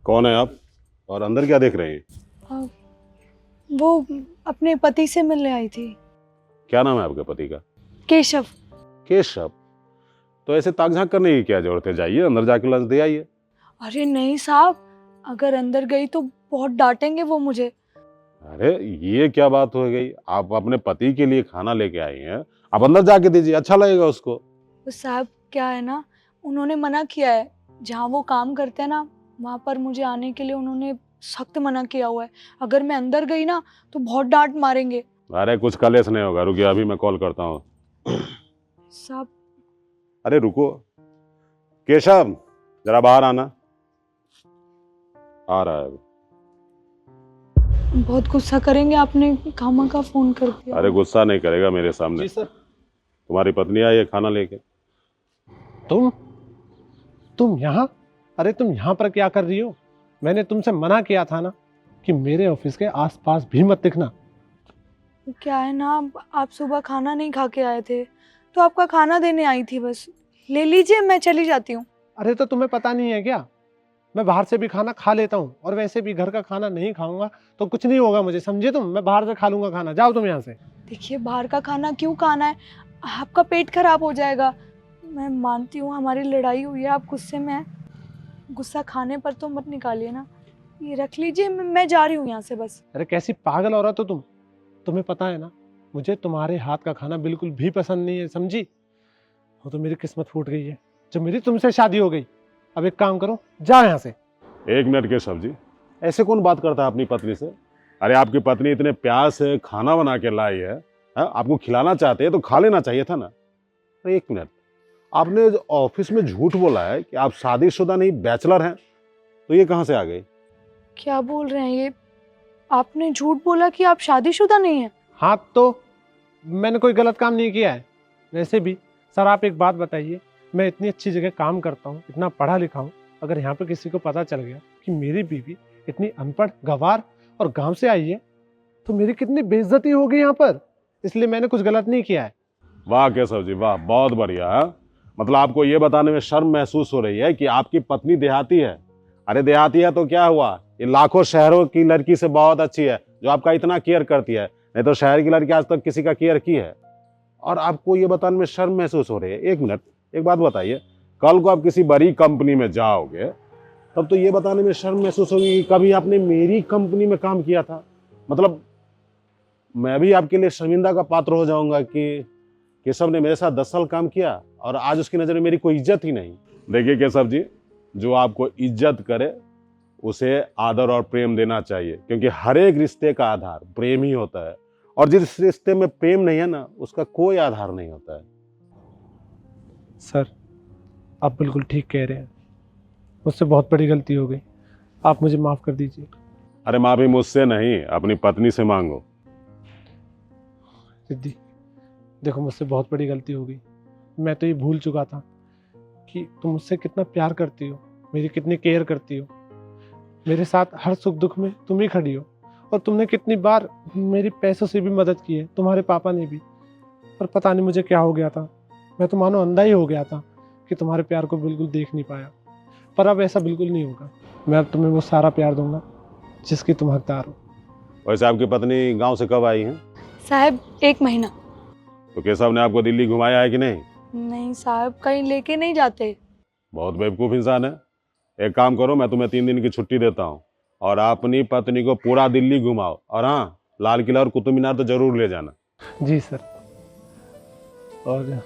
कौन है आप और अंदर क्या देख रहे हैं? हाँ, वो अपने पति से मिलने आई थी। क्या नाम है आपके पति का? केशव। केशव। तो ऐसे ताक झांक करने की क्या जरूरत है? जाइए अंदर जाके लंच दे आइए। अरे नहीं साहब, अगर अंदर गई तो बहुत डांटेंगे वो मुझे। अरे ये क्या बात हो गई? आप अपने पति के लिए खाना लेके आई हैं, आप अंदर जाके दीजिए, अच्छा लगेगा उसको। तो साहब क्या है ना, उन्होंने मना किया है। जहाँ वो काम करते हैं ना, वहाँ पर मुझे आने के लिए उन्होंने सख्त मना किया हुआ है। अगर मैं अंदर गई ना तो बहुत डांट मारेंगे। अरे कुछ कलेश नहीं होगा, रुकिए अभी मैं कॉल करता हूँ। साहब। अरे रुको, केशव जरा बाहर आना। आ रहा है अभी। बहुत गुस्सा करेंगे, आपने खामा का फोन कर दिया। अरे गुस्सा नहीं करेगा मेरे सामने। जी सर। तुम्हारी पत्नी आई है खाना लेके। तुम यहाँ? अरे तुम यहाँ पर क्या कर रही हो? मैंने तुमसे मना किया था ना कि मेरे ऑफिस के आसपास भी मत दिखना। क्या है ना, आप सुबह खाना नहीं खा के आए थे तो आपका खाना देने आई थी, बस ले लीजिए, मैं चली जाती हूँ। अरे तो तुम्हें पता नहीं है क्या, मैं बाहर से भी खाना खा लेता हूँ और वैसे भी घर का खाना नहीं खाऊंगा तो कुछ नहीं होगा मुझे, समझे तुम? मैं बाहर से खा लूंगा खाना, जाओ तुम यहाँ से। देखिए, बाहर का खाना क्यों खाना है, आपका पेट खराब हो जाएगा। मैं मानती हूँ हमारी लड़ाई हुई है, आप गुस्से में हैं। गुस्सा खाने पर तो मत निकालिए ना, ये रख लीजिए, मैं जा रही हूँ यहाँ से बस। अरे कैसी पागल औरत हो तुम, तुम्हें पता है ना मुझे तुम्हारे हाथ का खाना बिल्कुल भी पसंद नहीं है, समझी? वो तो मेरी किस्मत फूट गई है जब मेरी तुमसे शादी हो गई। अब एक काम करो, जाओ यहाँ से। एक मिनट केशव जी, ऐसे कौन बात करता है अपनी पत्नी से? अरे आपकी पत्नी इतने प्यार से खाना बना के लाई है, आपको खिलाना चाहते हैं तो खा लेना चाहिए था ना। अरे एक मिनट, आपने जो ऑफिस में झूठ बोला है कि आप शादीशुदा नहीं बैचलर हैं, तो ये कहाँ से आ गई? क्या बोल रहे हैं ये? आपने झूठ बोला कि आप शादीशुदा नहीं हैं? हाँ तो मैंने कोई गलत काम नहीं किया है। वैसे भी सर आप एक बात बताइए, मैं इतनी अच्छी जगह काम करता हूँ, इतना पढ़ा लिखा हूँ, अगर यहाँ पे किसी को पता चल गया कि मेरी बीवी इतनी अनपढ़ गंवार और गांव से आई है तो मेरी कितनी बेइज्जती होगी यहाँ पर। इसलिए मैंने कुछ गलत नहीं किया है। वाह केशव जी वाह, बहुत बढ़िया है। मतलब आपको ये बताने में शर्म महसूस हो रही है कि आपकी पत्नी देहाती है। अरे देहाती है तो क्या हुआ, ये लाखों शहरों की लड़की से बहुत अच्छी है जो आपका इतना केयर करती है। नहीं तो शहर की लड़की आज तक किसी का केयर की है, और आपको ये बताने में शर्म महसूस हो रही है। एक मिनट, एक बात बताइए, कल को आप किसी बड़ी कंपनी में जाओगे तब तो ये बताने में शर्म महसूस होगी कि कभी आपने मेरी कंपनी में काम किया था। मतलब मैं भी आपके लिए शर्मिंदा का पात्र हो जाऊंगा कि केशव ने मेरे साथ 10 साल काम किया और आज उसकी नज़र में मेरी कोई इज्जत ही नहीं। देखिए केशव जी, जो आपको इज्जत करे उसे आदर और प्रेम देना चाहिए, क्योंकि हर एक रिश्ते का आधार प्रेम ही होता है, और जिस रिश्ते में प्रेम नहीं है ना, उसका कोई आधार नहीं होता है। सर आप बिल्कुल ठीक कह रहे हैं, मुझसे बहुत बड़ी गलती हो गई, आप मुझे माफ़ कर दीजिए। अरे माफी मुझसे नहीं, अपनी पत्नी से मांगो। सिद्धि देखो, मुझसे बहुत बड़ी गलती हो गई। मैं तो ये भूल चुका था कि तुम मुझसे कितना प्यार करती हो, मेरी कितनी केयर करती हो, मेरे साथ हर सुख दुख में तुम ही खड़ी हो, और तुमने कितनी बार मेरी पैसों से भी मदद की है, तुम्हारे पापा ने भी। पर पता नहीं मुझे क्या हो गया था, मैं तो मानो अंधा ही हो गया था कि तुम्हारे प्यार को बिल्कुल देख नहीं पाया। पर अब ऐसा बिल्कुल नहीं होगा, मैं अब तुम्हें वो सारा प्यार दूंगा जिसकी तुम हकदार हो। वैसे आपकी पत्नी गांव से कब आई है? साहब 1 महीना। तो केशव ने आपको दिल्ली घुमाया है कि नहीं? नहीं साहब, कहीं लेके नहीं जाते। बहुत बेवकूफ़ इंसान है। एक काम करो, मैं तुम्हें 3 दिन की छुट्टी देता हूँ और अपनी पत्नी को पूरा दिल्ली घुमाओ, और हाँ, लाल किला और कुतुब मीनार तो जरूर ले जाना। जी सर। और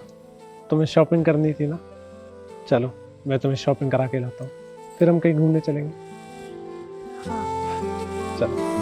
तुम्हें शॉपिंग करनी थी ना, चलो मैं तुम्हें शॉपिंग करा के लाता हूँ, फिर हम कहीं घूमने चलेंगे। हाँ। चलो।